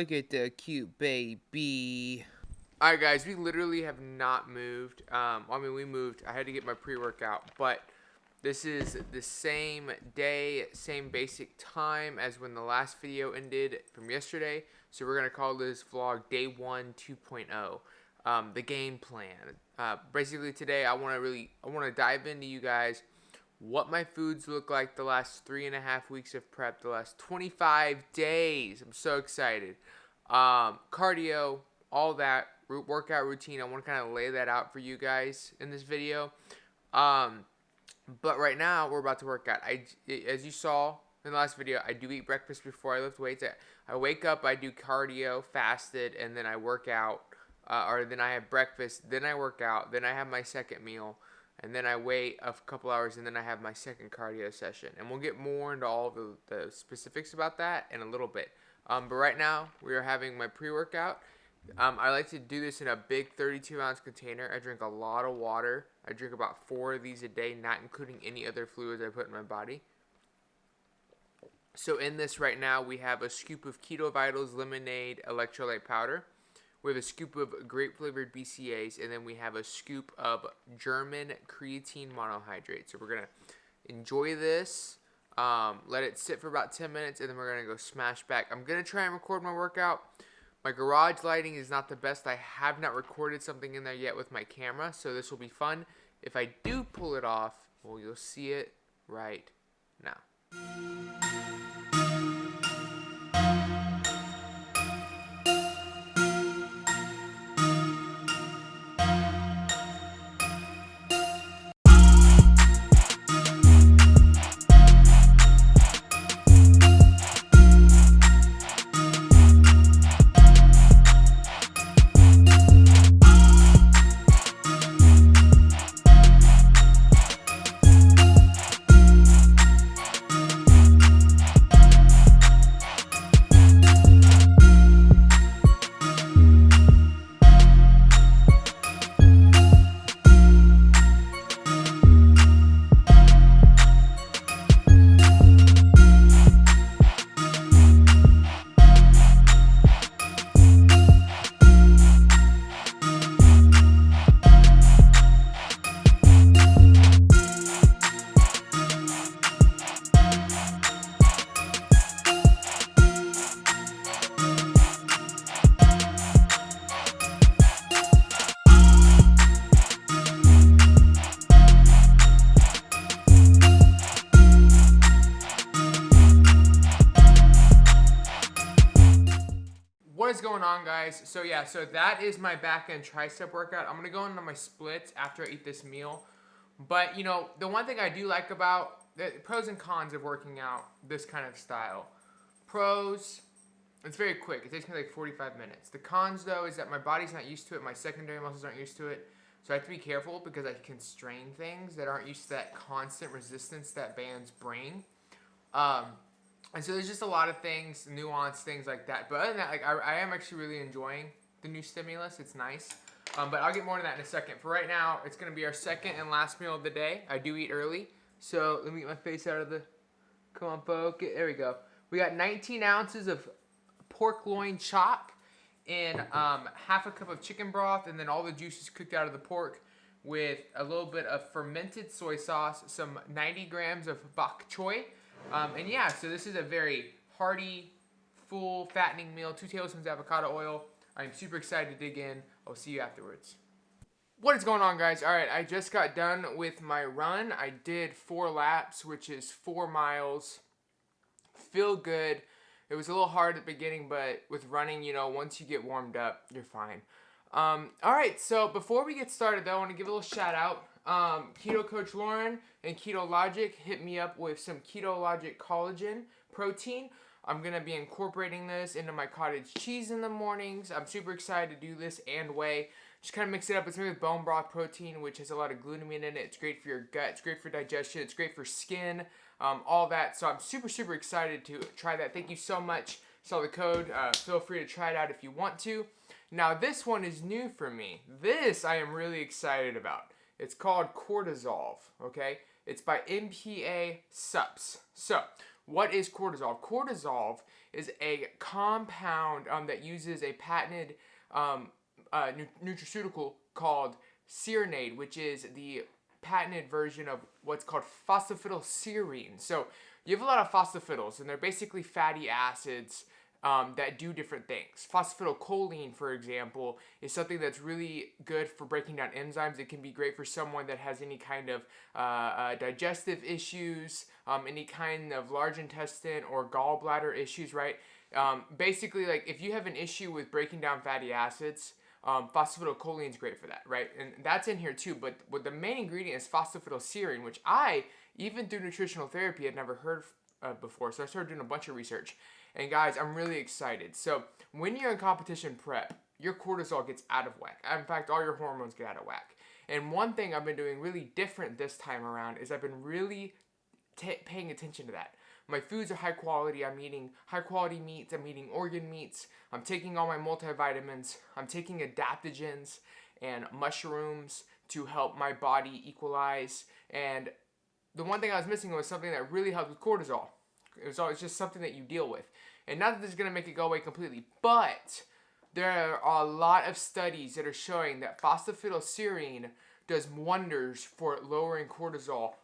Look at the cute baby. Alright guys, we literally have not moved. We moved. I had to get my pre-workout, but this is the same day, same basic time as when the last video ended from yesterday. So we're going to call this vlog Day 1 2.0. The game plan. Basically today I want to dive into you guys what my foods look like the last 3.5 weeks of prep, the last 25 days. I'm so excited. Cardio, all that, workout routine. I want to kind of lay that out for you guys in this video. But right now, we're about to work out. As you saw in the last video, I do eat breakfast before I lift weights. I wake up, I do cardio, fasted, and then I work out. Or then I have breakfast, then I work out, then I have my second meal, and then I wait a couple hours, and then I have my second cardio session. And we'll get more into all the specifics about that in a little bit. But right now, we are having my pre-workout. I like to do this in a big 32-ounce container. I drink a lot of water. I drink about 4 of these a day, not including any other fluids I put in my body. So in this right now, we have a scoop of Keto Vitals Lemonade Electrolyte Powder. We have a scoop of grape-flavored BCAAs, and then we have a scoop of German creatine monohydrate. So we're going to enjoy this, let it sit for about 10 minutes, and then we're going to go smash back. I'm going to try and record my workout. My garage lighting is not the best. I have not recorded something in there yet with my camera, so this will be fun. If I do pull it off, well, you'll see it right now. What is going on, guys? So that is my back and tricep workout. I'm gonna go into my splits after I eat this meal. But you know, the one thing I do like about the pros and cons of working out this kind of style. Pros, it's very quick. It takes me like 45 minutes. The cons though is that my body's not used to it. My secondary muscles aren't used to it. So I have to be careful because I can strain things that aren't used to that constant resistance that bands bring. And so there's just a lot of things, nuanced things like that. But other than that, like I am actually really enjoying the new stimulus. It's nice. But I'll get more into that in a second. For right now, it's going to be our second and last meal of the day. I do eat early. So let me get my face out of the... Come on, focus. There we go. We got 19 ounces of pork loin chop and half a cup of chicken broth. And then all the juices cooked out of the pork with a little bit of fermented soy sauce, some 90 grams of bok choy. And yeah, so this is a very hearty, full, fattening meal. 2 tablespoons of avocado oil. I'm super excited to dig in. I'll see you afterwards. What is going on, guys? Alright, I just got done with my run. I did 4 laps, which is 4 miles. Feel good. It was a little hard at the beginning, but with running, you know, once you get warmed up, you're fine. Alright, so before we get started, though, I want to give a little shout out. Keto Coach Lauren and Keto Logic hit me up with some Keto Logic collagen protein. I'm going to be incorporating this into my cottage cheese in the mornings. I'm super excited to do this and whey. Just kind of mix it up. It's made with bone broth protein, which has a lot of glutamine in it. It's great for your gut. It's great for digestion. It's great for skin. All that. So I'm super, super excited to try that. Thank you so much. Saw the code. Feel free to try it out if you want to. Now, this one is new for me. This I am really excited about. It's called Cortisol, okay? It's by MPA Sups. So, what is cortisol? Cortisol is a compound that uses a patented nutraceutical called Cyrenade, which is the patented version of what's called phosphatidylserine. So you have a lot of phosphatidyls, and they're basically fatty acids that do different things. Phosphatidylcholine, for example, is something that's really good for breaking down enzymes. It can be great for someone that has any kind of digestive issues, any kind of large intestine or gallbladder issues, right? Basically, like if you have an issue with breaking down fatty acids, phosphatidylcholine is great for that, right? And that's in here too, but the main ingredient is phosphatidylserine, which I, even through nutritional therapy, had never heard of before. So I started doing a bunch of research. And guys, I'm really excited. So when you're in competition prep, your cortisol gets out of whack. In fact, all your hormones get out of whack. And one thing I've been doing really different this time around is I've been really paying attention to that. My foods are high quality. I'm eating high quality meats. I'm eating organ meats. I'm taking all my multivitamins. I'm taking adaptogens and mushrooms to help my body equalize. And the one thing I was missing was something that really helped with cortisol. It's always just something that you deal with. And not that this is going to make it go away completely, but there are a lot of studies that are showing that phosphatidylserine does wonders for lowering cortisol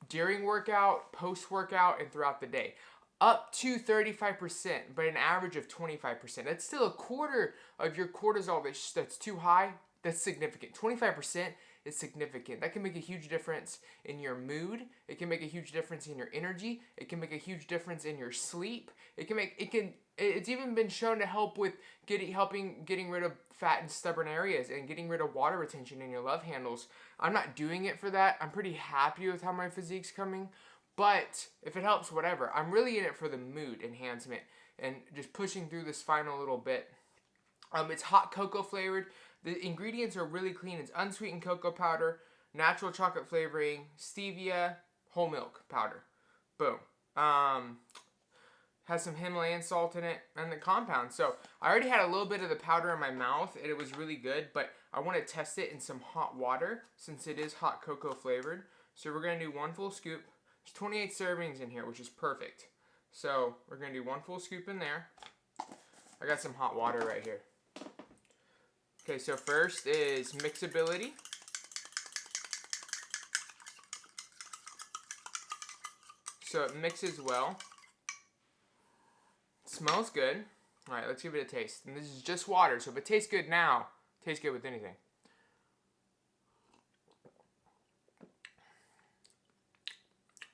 during workout, post-workout, and throughout the day. Up to 35%, but an average of 25%. That's still a quarter of your cortisol that's too high. That's significant. 25% is significant. That can make a huge difference in your mood. It can make a huge difference in your energy. It can make a huge difference in your sleep. It's even been shown to help with getting rid of fat and stubborn areas and getting rid of water retention in your love handles. I'm not doing it for that. I'm pretty happy with how my physique's coming. But if it helps, whatever. I'm really in it for the mood enhancement and just pushing through this final little bit. It's hot cocoa flavored. The ingredients are really clean. It's unsweetened cocoa powder, natural chocolate flavoring, stevia, whole milk powder. Boom. Has some Himalayan salt in it and the compound. So I already had a little bit of the powder in my mouth and it was really good, but I want to test it in some hot water since it is hot cocoa flavored. So we're going to do 1 full scoop. There's 28 servings in here, which is perfect. So we're going to do 1 full scoop in there. I got some hot water right here. Okay, so first is mixability. So it mixes well. It smells good. All right, let's give it a taste. And this is just water, so if it tastes good now, it tastes good with anything.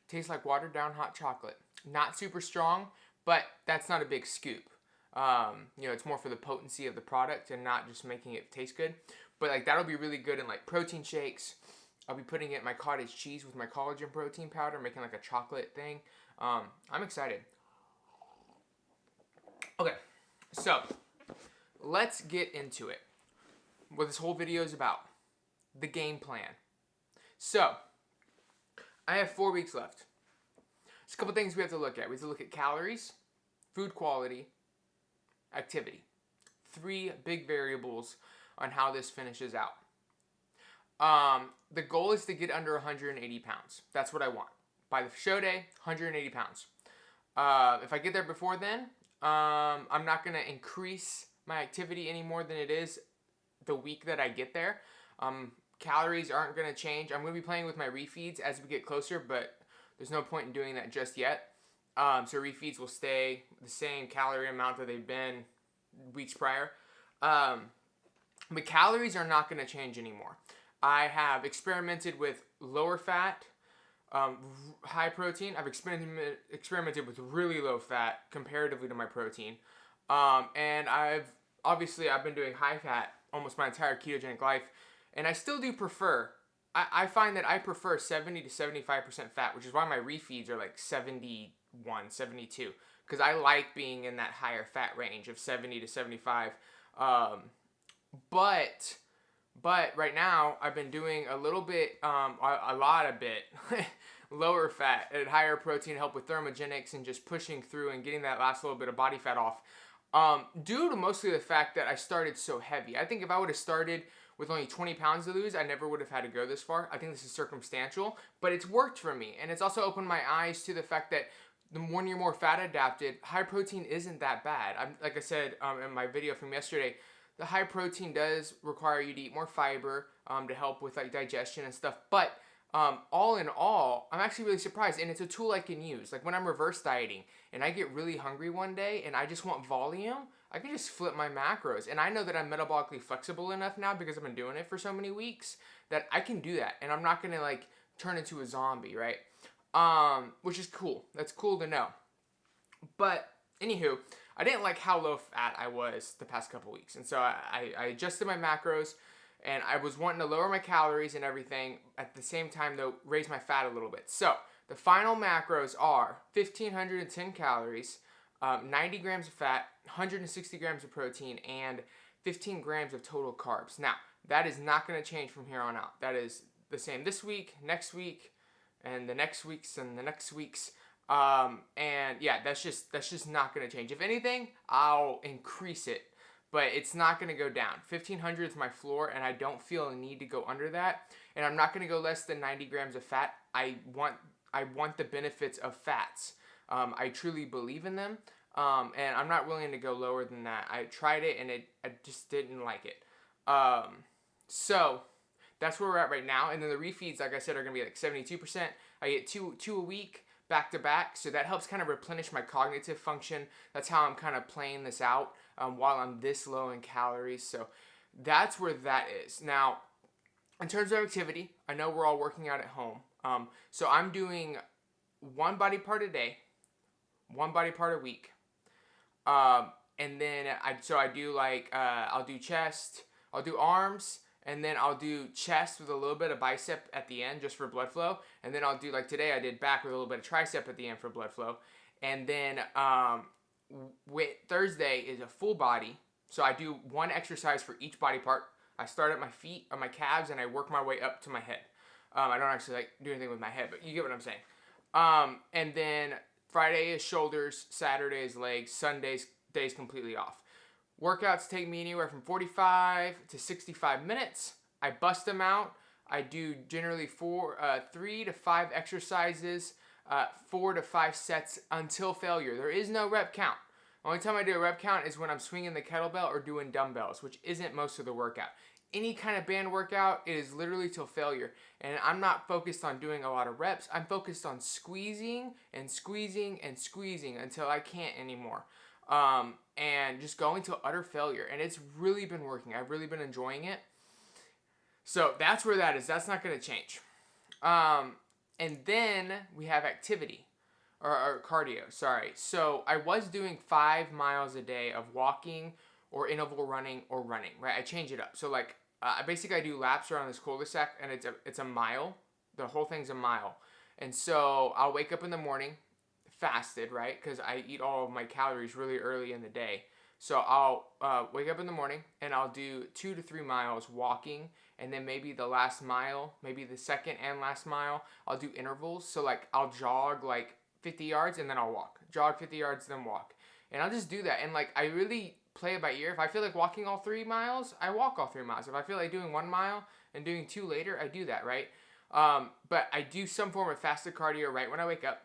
Tastes like watered down hot chocolate. Not super strong, but that's not a big scoop. It's more for the potency of the product and not just making it taste good. But like that'll be really good in like protein shakes. I'll be putting it in my cottage cheese with my collagen protein powder, making like a chocolate thing. I'm excited. Okay, so let's get into it. What this whole video is about. The game plan. So, I have 4 weeks left. There's a couple things we have to look at. We have to look at calories, food quality, activity. 3 big variables on how this finishes out. The goal is to get under 180 pounds. That's what I want. By the show day, 180 pounds. If I get there before then, I'm not going to increase my activity any more than it is the week that I get there. Calories aren't going to change. I'm going to be playing with my refeeds as we get closer, but there's no point in doing that just yet. So refeeds will stay the same calorie amount that they've been weeks prior. But calories are not going to change anymore. I have experimented with lower fat, high protein. I've experimented with really low fat comparatively to my protein. And I've been doing high fat almost my entire ketogenic life. And I still do prefer, I find that I prefer 70 to 75% fat, which is why my refeeds are like 71, 72. Because I like being in that higher fat range of 70 to 75. But right now, I've been doing a little bit, a lot of bit, lower fat and higher protein to help with thermogenics and just pushing through and getting that last little bit of body fat off. Due to mostly the fact that I started so heavy. I think if I would have started with only 20 pounds to lose, I never would have had to go this far. I think this is circumstantial, but it's worked for me. And it's also opened my eyes to the fact that when you're more fat adapted, high protein isn't that bad. Like I said in my video from yesterday, the high protein does require you to eat more fiber to help with like digestion and stuff. But all in all, I'm actually really surprised, and it's a tool I can use. Like when I'm reverse dieting and I get really hungry one day and I just want volume, I can just flip my macros. And I know that I'm metabolically flexible enough now because I've been doing it for so many weeks that I can do that, and I'm not gonna like turn into a zombie, right? Which is cool. That's cool to know. But anywho, I didn't like how low fat I was the past couple weeks, and so I adjusted my macros, and I was wanting to lower my calories and everything at the same time though raise my fat a little bit. So the final macros are 1,510 calories, 90 grams of fat, 160 grams of protein, and 15 grams of total carbs. Now that is not going to change from here on out. That is the same this week, next week, and the next weeks and the next weeks. And yeah, that's just not going to change. If anything, I'll increase it, but it's not going to go down. 1,500 is my floor, and I don't feel a need to go under that. And I'm not going to go less than 90 grams of fat. I want the benefits of fats. I truly believe in them. And I'm not willing to go lower than that. I tried it and I just didn't like it. So that's where we're at right now. And then the refeeds, like I said, are going to be like 72%. I get two a week back to back. So that helps kind of replenish my cognitive function. That's how I'm kind of playing this out while I'm this low in calories. So that's where that is. Now, in terms of activity, I know we're all working out at home. So I'm doing one body part a day, one body part a week. And then I do like, I'll do chest, I'll do arms, and then I'll do chest with a little bit of bicep at the end just for blood flow. And then I'll do, like today I did back with a little bit of tricep at the end for blood flow. And then Thursday is a full body. So I do one exercise for each body part. I start at my feet or my calves and I work my way up to my head. I don't actually like do anything with my head, but you get what I'm saying. And then Friday is shoulders, Saturday is legs, Sunday's days completely off. Workouts take me anywhere from 45 to 65 minutes. I bust them out. I do generally 3 to 5 exercises, 4 to 5 sets until failure. There is no rep count. Only time I do a rep count is when I'm swinging the kettlebell or doing dumbbells, which isn't most of the workout. Any kind of band workout, it is literally till failure. And I'm not focused on doing a lot of reps. I'm focused on squeezing and squeezing and squeezing until I can't anymore. And just going to utter failure. And it's really been working. I've really been enjoying it. So that's where that is. That's not going to change. And then we have activity. Or cardio, sorry. So I was doing 5 miles a day of walking or interval running or running, right? I change it up. So like, basically I do laps around this cul-de-sac and it's a mile. The whole thing's a mile. And so I'll wake up in the morning, fasted, right? Because I eat all of my calories really early in the day. So I'll wake up in the morning and I'll do 2 to 3 miles walking, and then maybe the last mile, maybe the second and last mile, I'll do intervals. So like I'll jog like 50 yards and then I'll walk. Jog 50 yards, then walk. And I'll just do that. And like I really play it by ear. If I feel like walking all 3 miles, I walk all 3 miles. If I feel like doing 1 mile and doing 2 later, I do that, right? But I do some form of fasted cardio right when I wake up.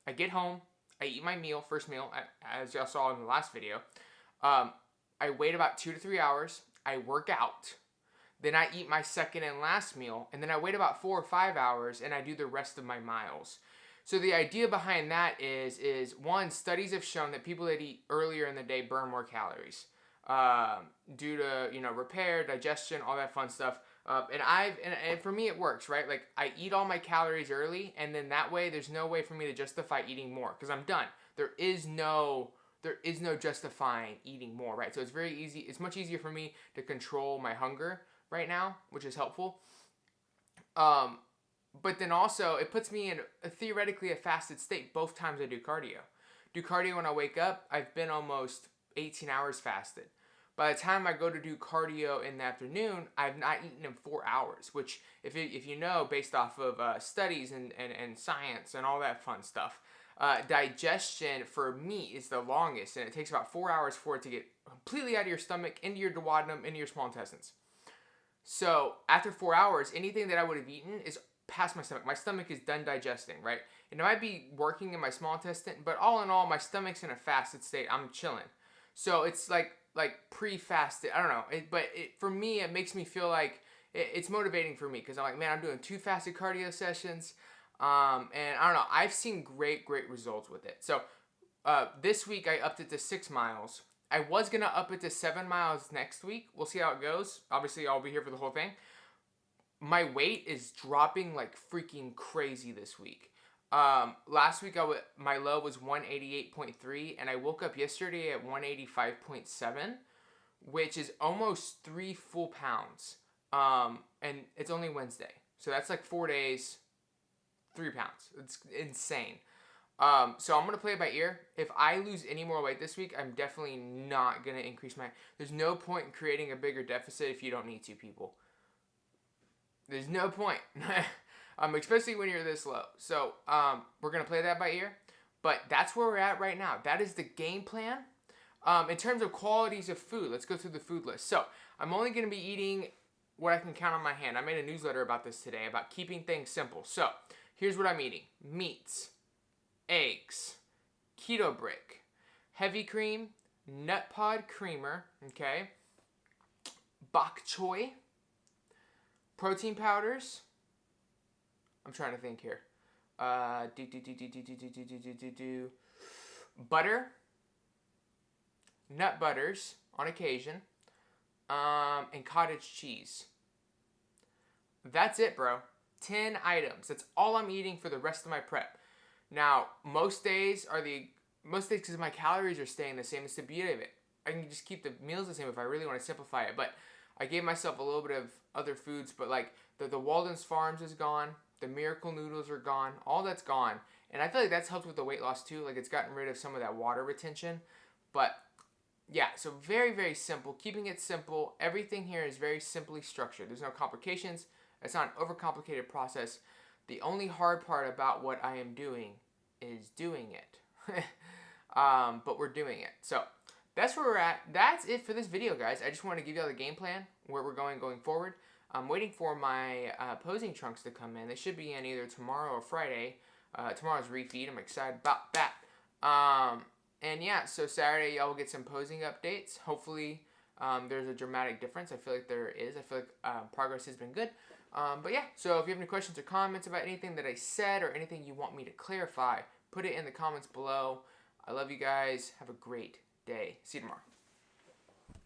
I get home, I eat my meal, first meal, as y'all saw in the last video. I wait about 2 to 3 hours. I work out. Then I eat my second and last meal. And then I wait about 4 or 5 hours and I do the rest of my miles. So the idea behind that is one, studies have shown that people that eat earlier in the day burn more calories due to, repair, digestion, all that fun stuff. And for me it works, right? Like I eat all my calories early, and then that way there's no way for me to justify eating more because I'm done. There is no justifying eating more, right? So it's very easy. It's much easier for me to control my hunger right now, which is helpful. But then also it puts me in theoretically a fasted state both times I do cardio. Do cardio when I wake up, I've been almost 18 hours fasted. By the time I go to do cardio in the afternoon, I've not eaten in 4 hours, which if you know, based off of studies and science and all that fun stuff, digestion for meat is the longest, and it takes about 4 hours for it to get completely out of your stomach, into your duodenum, into your small intestines. So after 4 hours, anything that I would have eaten is past my stomach. My stomach is done digesting, right? And it might be working in my small intestine, but all in all, my stomach's in a fasted state. I'm chilling. So it's like pre-fasted. I don't know. For me, it makes me feel like it's motivating for me because I'm like, man, I'm doing 2 fasted cardio sessions. And I don't know. I've seen great results with it. So this week I upped it to 6 miles. I was gonna up it to 7 miles next week. We'll see how it goes. Obviously, I'll be here for the whole thing. My weight is dropping like freaking crazy this week. Last week my low was 188.3, and I woke up yesterday at 185.7, which is almost 3 full pounds. And it's only Wednesday, so that's like 4 days, 3 pounds. It's insane. So I'm gonna play it by ear. If I lose any more weight this week, I'm definitely not gonna increase There's no point in creating a bigger deficit if you don't need to, people. There's no point. Especially when you're this low. So, we're going to play that by ear. But that's where we're at right now. That is the game plan. In terms of qualities of food, let's go through the food list. So, I'm only going to be eating what I can count on my hand. I made a newsletter about this today, about keeping things simple. So, here's what I'm eating. Meats, eggs, keto brick, heavy cream, nut pod creamer, okay, bok choy, protein powders. I'm trying to think here. Butter, nut butters on occasion, and cottage cheese. That's it, bro. 10 items. That's all I'm eating for the rest of my prep. Now, most days, because my calories are staying the same, it's the beauty of it. I can just keep the meals the same if I really want to simplify it. But I gave myself a little bit of other foods, but like the Walden's Farms is gone. The Miracle Noodles are gone. All that's gone. And I feel like that's helped with the weight loss too. Like it's gotten rid of some of that water retention. But yeah, so very simple. Keeping it simple. Everything here is very simply structured. There's no complications. It's not an overcomplicated process. The only hard part about what I am doing is doing it. But we're doing it. So that's where we're at. That's it for this video, guys. I just want to give you all the game plan, where we're going forward. I'm waiting for my posing trunks to come in. They should be in either tomorrow or Friday. Tomorrow's refeed. I'm excited about that. And yeah, so Saturday y'all will get some posing updates. Hopefully there's a dramatic difference. I feel like there is. I feel like progress has been good. But yeah, so if you have any questions or comments about anything that I said or anything you want me to clarify, put it in the comments below. I love you guys. Have a great day. See you tomorrow.